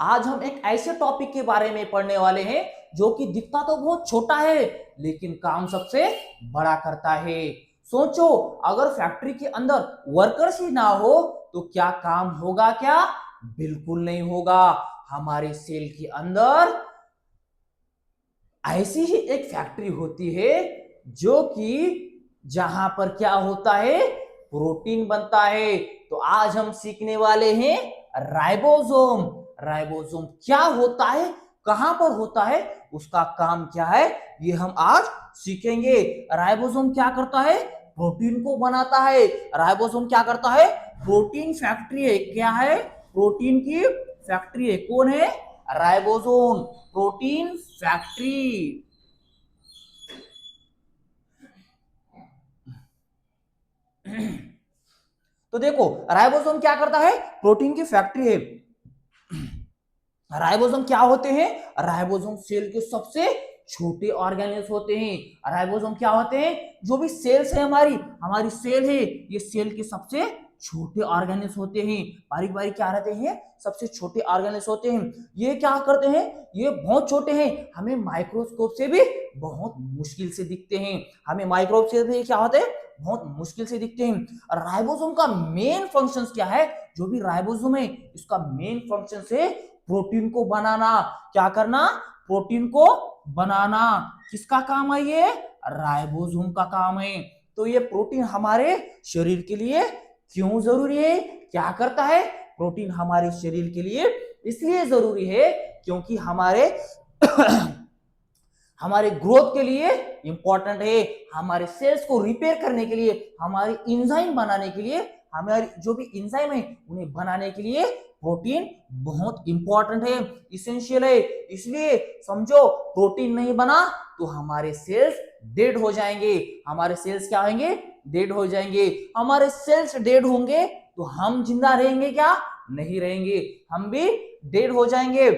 आज हम एक ऐसे टॉपिक के बारे में पढ़ने वाले हैं जो कि दिखता तो बहुत छोटा है लेकिन काम सबसे बड़ा करता है। सोचो, अगर फैक्ट्री के अंदर वर्कर्स ही ना हो तो क्या काम होगा? क्या बिल्कुल नहीं होगा। हमारे सेल के अंदर ऐसी ही एक फैक्ट्री होती है जो कि जहां पर क्या होता है, प्रोटीन बनता है। तो आज हम सीखने वाले हैं राइबोसोम। राइबोसोम क्या होता है, कहां पर होता है, उसका काम क्या है, ये हम आज सीखेंगे। राइबोसोम क्या करता है? प्रोटीन को बनाता है। राइबोसोम क्या करता है? प्रोटीन फैक्ट्री है। क्या है? प्रोटीन की फैक्ट्री है। कौन है? Ribosome, protein factory. तो देखो, राइबोसोम क्या करता है? प्रोटीन की फैक्ट्री है। राइबोसोम क्या होते हैं? राइबोसोम सेल के सबसे छोटे ऑर्गेनेल्स होते हैं। राइबोसोम क्या होते हैं? जो भी सेल्स है, हमारी हमारी सेल है, ये सेल के सबसे छोटे ऑर्गेनेल्स होते हैं। बारीक बारीक क्या रहते हैं? सबसे छोटे ऑर्गेनेल्स होते हैं। ये क्या करते हैं? ये बहुत छोटे हैं, हमें माइक्रोस्कोप से भी बहुत मुश्किल से दिखते हैं। हमें माइक्रोस्कोप से भी क्या होते हैं? बहुत मुश्किल से दिखते हैं। राइबोसोम का मेन फंक्शन क्या है? जो भी राइबोसोम है, इसका मेन फंक्शन है प्रोटीन को बनाना। क्या करना? प्रोटीन को बनाना। किसका काम है ये? राइबोसोम का काम है। तो ये प्रोटीन हमारे शरीर के लिए क्यों जरूरी है? क्या करता है? प्रोटीन हमारे शरीर के लिए इसलिए जरूरी है क्योंकि हमारे हमारे ग्रोथ के लिए इंपॉर्टेंट है, हमारे सेल्स को रिपेयर करने के लिए, हमारी इंजाइम बनाने के लिए, हमारी जो भी इंजाइम है उन्हें बनाने के लिए प्रोटीन बहुत इंपॉर्टेंट है, इसेंशियल है। इसलिए समझो, प्रोटीन नहीं बना तो हमारे सेल्स डेड हो जाएंगे। हमारे सेल्स क्या होंगे? डेड हो जाएंगे। हमारे सेल्स डेड होंगे तो हम जिंदा रहेंगे? क्या नहीं रहेंगे, हम भी डेड हो जाएंगे।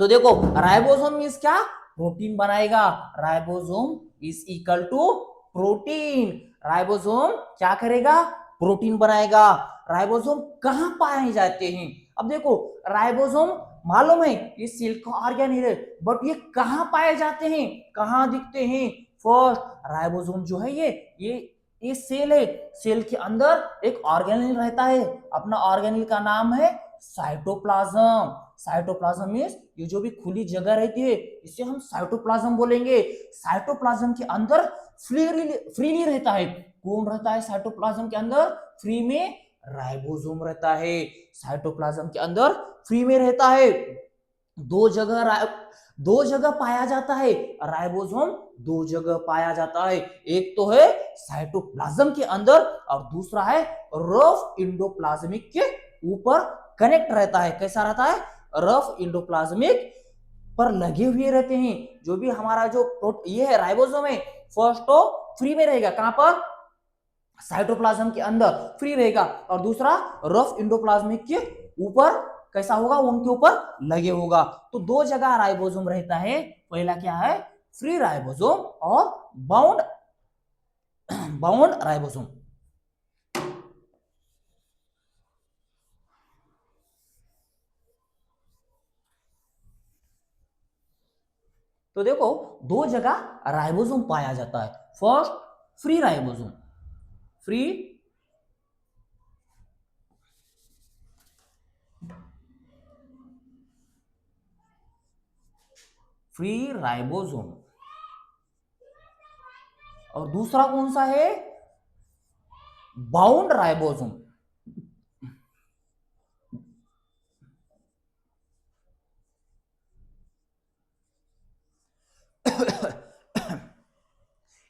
तो देखो, राइबोसोम मींस क्या? प्रोटीन बनाएगा। Ribosome is equal to protein. Ribosome क्या करेगा? प्रोटीन बनाएगा। राइबोसोम कहां पाए जाते हैं? अब देखो, राइबोसोम मालूम है ये सेल का ऑर्गेनेल है, बट ये कहां पाए जाते हैं, कहां दिखते हैं? फर्स्ट, राइबोसोम जो है ये सेल है। सेल के अंदर एक ऑर्गेनेल रहता है। अपना ऑर्गेनेल का नाम है साइटोप्लाज्म। साइटोप्लाज्म मींस ये जो भी खुली जगह रहती है इसे हम साइटोप्लाज्म बोलेंगे। साइटोप्लाज्म के अंदर फ्रीली रहता है। कौन रहता है साइटोप्लाज्म के अंदर? फ्री में राइबोसोम रहता है। साइटोप्लाज्म के अंदर फ्री में रहता है। दो जगह पाया जाता है राइबोसोम। दो जगह पाया जाता है, एक तो है साइटोप्लाज्म के अंदर और दूसरा है रफ इंडोप्लाज्मिक के ऊपर कनेक्ट रहता है। कैसा रहता है? रफ इंडोप्लाज्मिक पर लगे हुए रहते हैं। जो भी हमारा जो ये है राइबोसोम है, फर्स्ट तो फ्री में रहेगा। कहां पर? साइटोप्लाज्म के अंदर फ्री रहेगा, और दूसरा रफ इंडोप्लाज्मिक के ऊपर कैसा होगा? उनके ऊपर लगे होगा। तो दो जगह राइबोसोम रहता है। पहला क्या है? फ्री राइबोसोम और बाउंड बाउंड राइबोसोम। तो देखो, दो जगह राइबोसोम पाया जाता है। First, free ribosome. Free free ribosome, और दूसरा कौन सा है? Bound ribosome.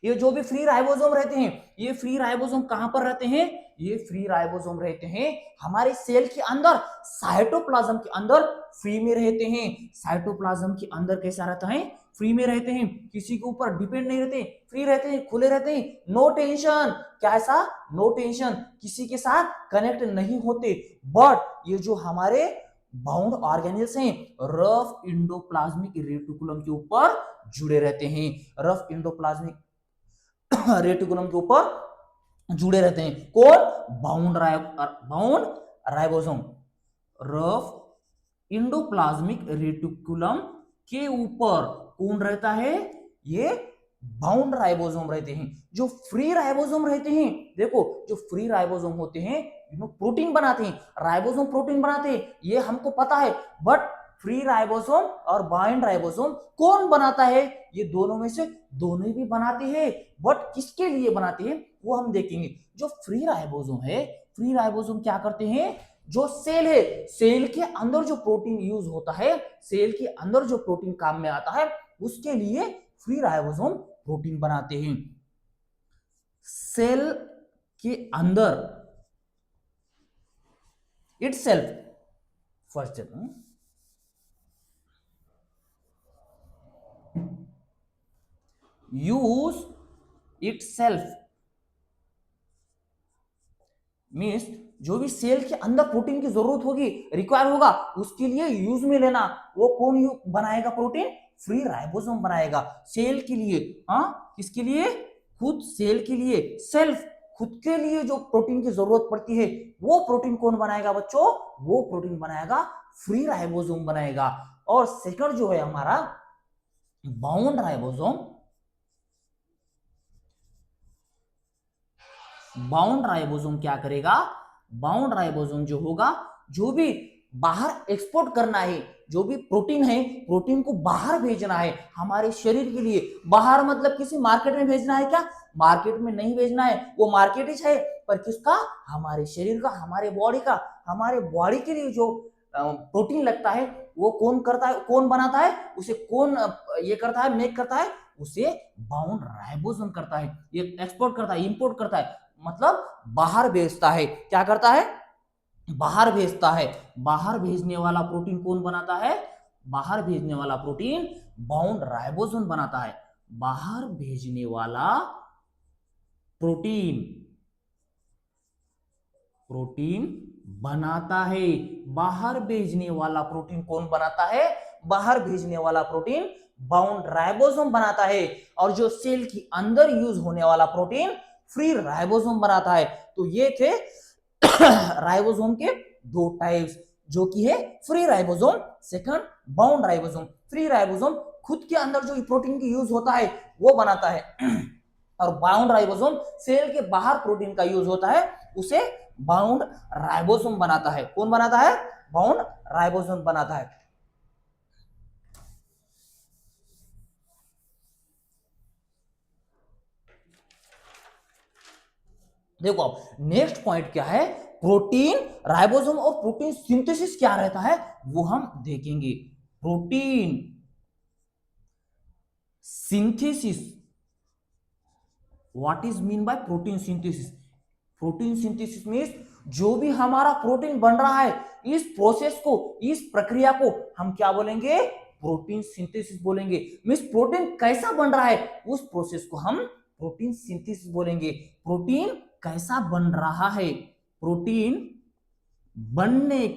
ये जो भी फ्री राइबोसोम रहते हैं, ये फ्री राइबोसोम कहां पर रहते हैं? ये फ्री राइबोसोम रहते हैं हमारे सेल के अंदर, साइटोप्लाज्म के अंदर फ्री में रहते हैं। साइटोप्लाज्म के अंदर कैसा रहता है? फ्री में रहते हैं, किसी के ऊपर डिपेंड नहीं रहते, फ्री रहते हैं, खुले रहते हैं, नो टेंशन। कैसा? नो टेंशन, किसी के साथ कनेक्ट नहीं होते। बट ये जो हमारे बाउंड ऑर्गेनेल्स हैं, रफ इंडोप्लाज्मिक रेटिकुलम के ऊपर जुड़े रहते हैं। रफ इंडोप्लाज्मिक रेटिकुलम के ऊपर जुड़े रहते हैं। कौन? Bound ribosome. Rough endoplasmic reticulum के ऊपर कौन रहता है? ये बाउंड राइबोसोम रहते हैं। जो फ्री राइबोसोम रहते हैं, देखो जो फ्री राइबोसोम होते हैं प्रोटीन बनाते हैं, राइबोसोम प्रोटीन बनाते हैं, ये हमको पता है। बट फ्री राइबोसोम और बाइंड राइबोसोम कौन बनाता है? ये दोनों में से दोनों भी बनाते हैं, बट किसके लिए बनाते हैं वो हम देखेंगे। जो फ्री राइबोसोम है, फ्री राइबोसोम क्या करते हैं? जो सेल है, सेल के अंदर जो प्रोटीन यूज होता है, सेल के अंदर जो प्रोटीन काम में आता है, उसके लिए फ्री राइबोसोम प्रोटीन बनाते हैं। सेल के अंदर itself, first use itself means जो भी सेल के अंदर प्रोटीन की जरूरत होगी, रिक्वायर होगा, उसके लिए यूज में लेना, वो कौन बनाएगा? प्रोटीन फ्री राइबोसोम बनाएगा सेल के लिए। हाँ, किसके लिए? खुद सेल के लिए, सेल्फ खुद के लिए जो प्रोटीन की जरूरत पड़ती है, वो प्रोटीन कौन बनाएगा बच्चों? वो प्रोटीन बनाएगा फ्री राइबोसोम बनाएगा। और सेकंड जो है हमारा बाउंड राइबोसोम, बाउंड राइबोसोम क्या करेगा? बाउंड राइबोसोम जो होगा, जो भी बाहर एक्सपोर्ट करना है, जो भी प्रोटीन है, प्रोटीन को बाहर भेजना है हमारे शरीर के लिए। बाहर मतलब किसी मार्केट में भेजना है क्या? मार्केट में नहीं भेजना है, वो मार्केट ही है, पर किसका? हमारे शरीर का, हमारे बॉडी का। हमारे बॉडी के लिए जो प्रोटीन लगता है, वो कौन करता है, कौन बनाता है उसे? कौन ये करता है, मेक करता है उसे? बाउंड राइबोसोम करता है। ये एक्सपोर्ट करता है, इंपोर्ट करता है, मतलब बाहर भेजता है। क्या करता है? बाहर भेजता है। बाहर भेजने वाला प्रोटीन कौन बनाता है? बाहर भेजने वाला प्रोटीन बाउंड राइबोसोम बनाता है। बाहर भेजने वाला प्रोटीन, प्रोटीन बनाता है। बाहर भेजने वाला प्रोटीन कौन बनाता है? बाहर भेजने वाला प्रोटीन बाउंड राइबोसोम बनाता है। और जो सेल के अंदर यूज होने वाला प्रोटीन फ्री राइबोसोम बनाता है। तो ये थे राइबोसोम के दो टाइप्स, जो कि है free ribosome, second bound ribosome. Free ribosome खुद के अंदर जो प्रोटीन की यूज होता है वो बनाता है, और बाउंड राइबोसोम सेल के बाहर प्रोटीन का यूज होता है, उसे बाउंड राइबोसोम बनाता है। कौन बनाता है? बाउंड राइबोसोम बनाता है। देखो अब नेक्स्ट पॉइंट क्या है? प्रोटीन राइबोसोम और प्रोटीन सिंथेसिस क्या रहता है वो हम देखेंगे। Protein synthesis, what is mean by protein synthesis? Protein synthesis means जो भी हमारा प्रोटीन बन रहा है, इस प्रोसेस को, इस प्रक्रिया को हम क्या बोलेंगे? प्रोटीन सिंथेसिस बोलेंगे। मीन्स प्रोटीन कैसा बन रहा है, उस प्रोसेस को हम प्रोटीन सिंथेसिस बोलेंगे। प्रोटीन कैसा बन रहा है, प्रोटीन बनने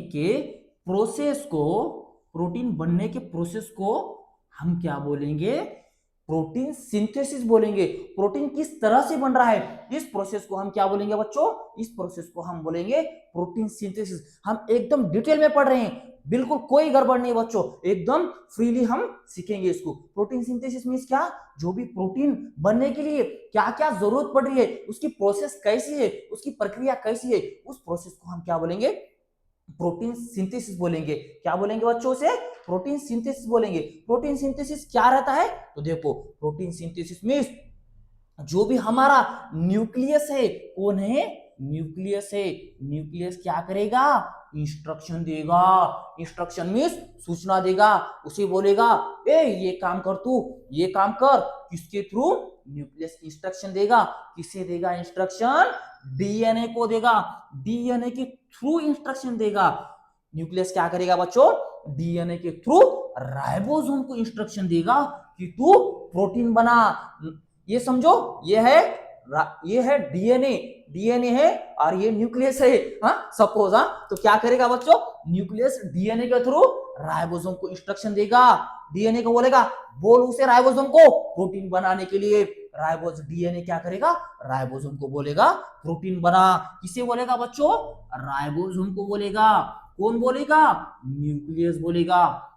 के प्रोसेस को, प्रोटीन बनने के प्रोसेस को हम क्या बोलेंगे? प्रोटीन सिंथेसिस बोलेंगे। प्रोटीन किस तरह से बन रहा है, इस प्रोसेस को हम क्या बोलेंगे बच्चों? इस प्रोसेस को हम बोलेंगे प्रोटीन सिंथेसिस। हम एकदम डिटेल में पढ़ रहे हैं, बिल्कुल कोई गड़बड़ नहीं बच्चों, एकदम फ्रीली हम सीखेंगे इसको। प्रोटीन सिंथेसिस मींस क्या? जो भी प्रोटीन बनने के लिए क्या क्या जरूरत पड़ रही है, उसकी प्रोसेस कैसी है, उसकी प्रक्रिया कैसी है, उस प्रोसेस को हम क्या बोलेंगे? प्रोटीन सिंथेसिस बोलेंगे। क्या बोलेंगे बच्चों से? प्रोटीन सिंथेसिस बोलेंगे। प्रोटीन सिंथेसिस क्या रहता है? तो देखो, प्रोटीन सिंथेसिस मींस जो भी हमारा न्यूक्लियस है, कौन है? न्यूक्लियस है। न्यूक्लियस क्या करेगा? इंस्ट्रक्शन देगा। इंस्ट्रक्शन मींस सूचना देगा, उसे बोलेगा ए ये काम कर, तू ये काम कर। किसके थ्रू? न्यूक्लियस इंस्ट्रक्शन देगा। किसे देगा इंस्ट्रक्शन? डीएनए को देगा। डीएनए के थ्रू इंस्ट्रक्शन देगा। न्यूक्लियस क्या करेगा बच्चों? डीएनए के थ्रू राइबोसोम को इंस्ट्रक्शन देगा कि तू प्रोटीन बना। ये समझो, ये है डीएनए, डीएनए है और ये न्यूक्लियस है। हाँ सपोज, हाँ तो क्या करेगा बच्चों? न्यूक्लियस डीएनए के थ्रू राइबोसोम को इंस्ट्रक्शन देगा। डीएनए को बोलेगा बोल उसे राइबोसोम को प्रोटीन बनाने के लिए। डीएनए क्या करेगा? राइबोसोम को बोलेगा प्रोटीन बना। किसे बोलेगा बच्चों? राइबोसोम को बोलेगा। कौन बोलेगा? न्यूक्लियस बोलेगा।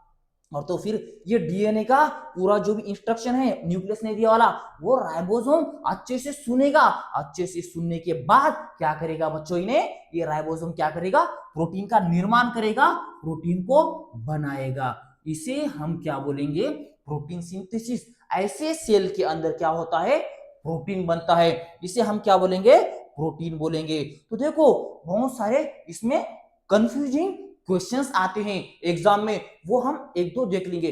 और तो फिर ये डीएनए का पूरा जो भी इंस्ट्रक्शन है न्यूक्लियस ने दिया वाला, वो राइबोसोम अच्छे से सुनेगा। अच्छे से सुनने के बाद क्या करेगा बच्चों, इन्हें ये राइबोसोम क्या करेगा? प्रोटीन का निर्माण करेगा, प्रोटीन को बनाएगा। इसे हम क्या बोलेंगे? Protein synthesis. ऐसे सेल के अंदर क्या होता है? प्रोटीन बनता है। इसे हम क्या बोलेंगे? प्रोटीन बोलेंगे। तो देखो बहुत सारे इसमें कंफ्यूजिंग क्वेश्चंस आते हैं एग्जाम में, वो हम एक दो देख लेंगे।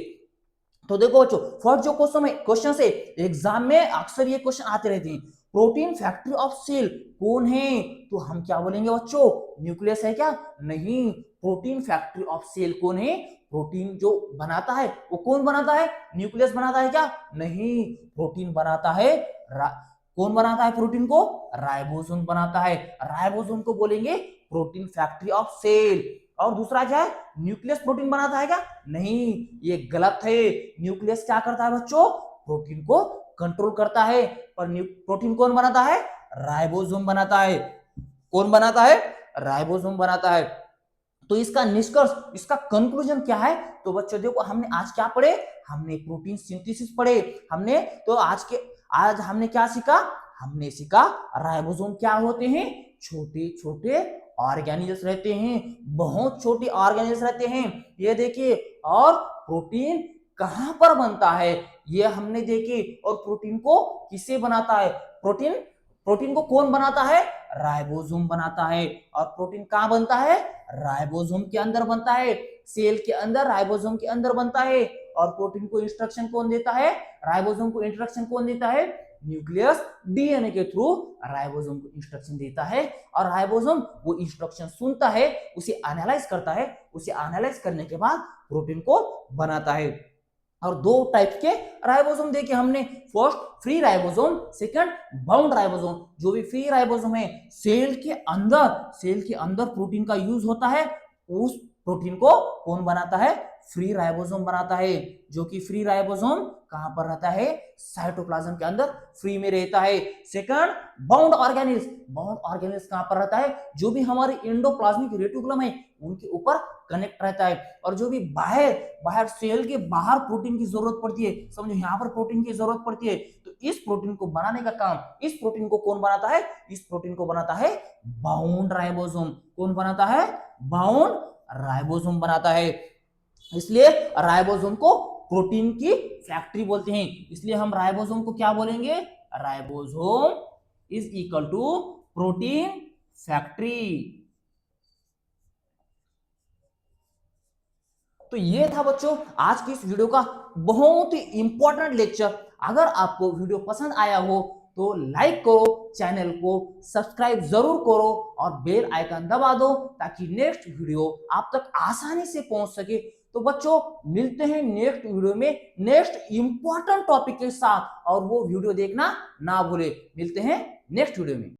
तो देखो बच्चों, फर्स्ट जो क्वेश्चन है एग्जाम में अक्सर ये क्वेश्चन आते रहते हैं, प्रोटीन फैक्ट्री ऑफ सेल कौन है? तो हम क्या बोलेंगे बच्चों? न्यूक्लियस है क्या? नहीं। प्रोटीन फैक्ट्री ऑफ सेल कौन है? प्रोटीन जो बनाता है वो कौन बनाता है? न्यूक्लियस बनाता है क्या? नहीं। प्रोटीन बनाता है कौन बनाता है प्रोटीन को? राइबोसोम बनाता है। राइबोसोम को बोलेंगे प्रोटीन फैक्ट्री ऑफ सेल। और दूसरा क्या है? न्यूक्लियस प्रोटीन बनाता है क्या? नहीं, ये गलत है। न्यूक्लियस क्या करता है बच्चों? प्रोटीन को कंट्रोल करता है। पर प्रोटीन कौन बनाता है? राइबोसोम बनाता है। कौन बनाता है? राइबोसोम बनाता है। तो इसका निष्कर्ष, इसका कंक्लूजन क्या है? तो बच्चों देखो, हमने आज क्या पढ़े? हमने प्रोटीन सिंथेसिस पढ़े। हमने तो आज हमने क्या सीखा? हमने सीखा राइबोसोम क्या होते हैं? छोटे छोटे ऑर्गेनिजम्स रहते हैं, बहुत छोटे ऑर्गेनिजम्स रहते हैं, ये देखिए। और प्रोटीन कहां पर बनता है ये हमने देखे। और प्रोटीन को किससे बनाता है? प्रोटीन को कौन बनाता है? राइबोसोम बनाता है। और प्रोटीन कहां बनता है? राइबोसोम के अंदर बनता है। सेल के अंदर राइबोसोम के अंदर बनता है। और प्रोटीन को इंस्ट्रक्शन कौन देता है? राइबोसोम को इंस्ट्रक्शन कौन देता है? न्यूक्लियस डीएनए के थ्रू राइबोसोम को इंस्ट्रक्शन देता है। और राइबोसोम वो इंस्ट्रक्शन सुनता है, उसे एनालाइज करता है, उसे एनालाइज करने के बाद प्रोटीन को बनाता है। और दो टाइप के राइबोसोम देखे हमने, first free ribosome, second bound ribosome. जो भी फ्री राइबोसोम है, सेल के अंदर प्रोटीन का यूज होता है, उस प्रोटीन को कौन बनाता है? फ्री राइबोसोम बनाता है। जो कि फ्री राइबोसोम कहां पर रहता है? साइटोप्लाज्म के अंदर फ्री में रहता है। सेकंड बाउंड ऑर्गेनिल्स कहां पर रहता है? जो भी हमारे एंडोप्लाज्मिक रेटिकुलम है उनके ऊपर कनेक्ट रहता है। और जो भी बाहर सेल के बाहर प्रोटीन की जरूरत पड़ती है, समझो यहाँ पर प्रोटीन की जरूरत पड़ती है, तो इस प्रोटीन को बनाने का काम, इस प्रोटीन को कौन बनाता है? इस प्रोटीन को बनाता है बाउंड राइबोसोम। कौन बनाता है? बाउंड राइबोसोम बनाता है। इसलिए राइबोसोम को प्रोटीन की फैक्ट्री बोलते हैं। इसलिए हम राइबोसोम को क्या बोलेंगे? Ribosome is equal to protein factory. तो ये था बच्चों आज की इस वीडियो का बहुत ही इंपॉर्टेंट लेक्चर। अगर आपको वीडियो पसंद आया हो तो लाइक करो, चैनल को सब्सक्राइब जरूर करो और बेल आइकन दबा दो ताकि नेक्स्ट वीडियो आप तक आसानी से पहुंच सके। तो बच्चों मिलते हैं नेक्स्ट वीडियो में नेक्स्ट इंपॉर्टेंट टॉपिक के साथ, और वो वीडियो देखना ना भूले। मिलते हैं नेक्स्ट वीडियो में।